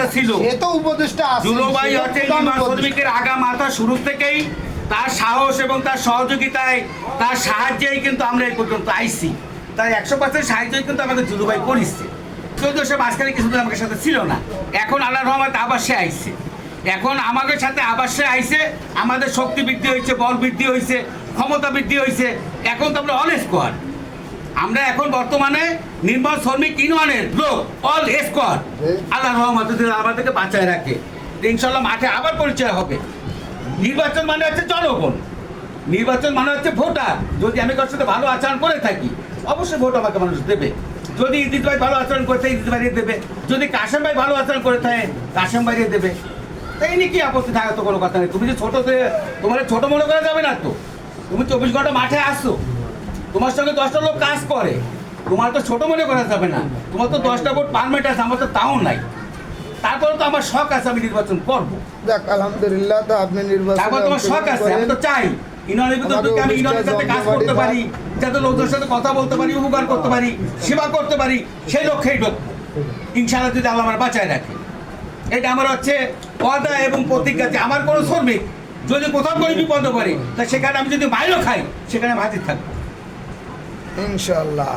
উপদেষ্টা ছিল, সে তো উপদেষ্টা আছে, দুলো ভাই সে তো হচ্ছে প্রধান নির্মাণ উপদেষ্টা। শ্রমিকের আগা মাথা শুরু থেকেই তার সাহস এবং তার সহযোগিতায়, তার সাহায্যেই কিন্তু আমরা এই পর্যন্ত আইছি। তার 100% সাহায্যই কিন্তু আমাকে দুলো ভাই করিচ্ছে। যদিও সে মাঝখানে কিছুদিন আমাদের সাথে ছিল না, এখন আল্লাহর রহমতে আবার সে আইছে। এখন আমাদের সাথে আবার সে আইছে, আমাদের শক্তি বৃদ্ধি হয়েছে, বল বৃদ্ধি হয়েছে, ক্ষমতা বৃদ্ধি হয়েছে। এখন তো আমরা অল স্কোয়াড, আমরা এখন বর্তমানে নির্মল শ্রমিক ইউনিয়নের লোক, অল স্কোয়াড। আল্লাহর রহমতে যদি আমাদেরকে বাঁচায় রাখে, ইনশাল্লাহ মাঠে আবার পরিচয় হবে। নির্বাচন মানে হচ্ছে জনগণ, নির্বাচন মানে হচ্ছে ভোটার। যদি আমি কারোর সাথে ভালো আচরণ করে থাকি, অবশ্যই ভোট আমাকে মানুষ দেবে। যদি ইদিত ভাই ভালো আচরণ করে থাকে, ইদিত ভাইয়ে দেবে। যদি কাশেম ভাই ভালো আচরণ করে থাকে, কাশেম ভাইয়ে দেবে। তাই নিয়ে কি আপত্তি থাকার তো কোনো কথা নেই। তুমি যে তোমার ছোট মনে করা যাবে না তো। তুমি 24 ঘন্টা মাঠে আসছো, তোমার সঙ্গে 10টা লোক কাজ করে, তোমার তো ছোট মনে করা যাবে না। তোমার তো 10টা ভোট পারমিট আছে, আমার তো তাও নাই। তারপরে তো আমার শখ আছে, আমি নির্বাচন করবো। যাক আলহামদুলিল্লাহ, তো আপনি নির্বাচন তারপর তোমার শখ আছে, আমি তো চাই ইউনিয়নের ভিতর থেকে আমি ইউনিয়নের সাথে কাজ করতে পারি, যাতে লোকদের সাথে কথা বলতে পারি, উপকার করতে পারি, সেবা করতে পারি, সেই লক্ষ্যেই ঢুকবো ইনশাআল্লাহ, যদি আল্লাহ আমার বাঁচায় রাখে। এটা আমার হচ্ছে ওয়াদা এবং প্রতিজ্ঞা যে আমার কোনো শ্রমিক যদি কোথাও করে বিপদে পড়ে, তা সেখানে আমি যদি মাইলও খাই, সেখানে আমি হাজির থাকবো ইনশাআল্লাহ।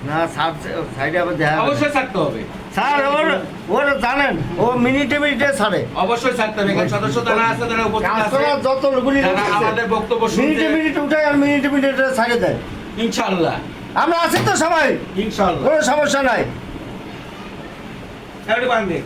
না স্যার, সাইডে আবার দেখা অবশ্যই থাকতে হবে, স্যার। ওর জানেন, ও মিনিটে মিনিটে ছাড়ে। অবশ্যই থাকতে হবে। এখানে সদস্য যারা আছে, তারা উপস্থিত আছে, কাস্টমার যতগুলি যারা আমাদের বক্তব্য মিনিটে শুনছে, মিনিটে উঠায় আর মিনিটে মিনিটে ছাড়ে দেয়। ইনশাআল্লাহ আমরা আছি তো সবাই, ইনশাআল্লাহ। কোনো সমস্যা নাই। বান্ধে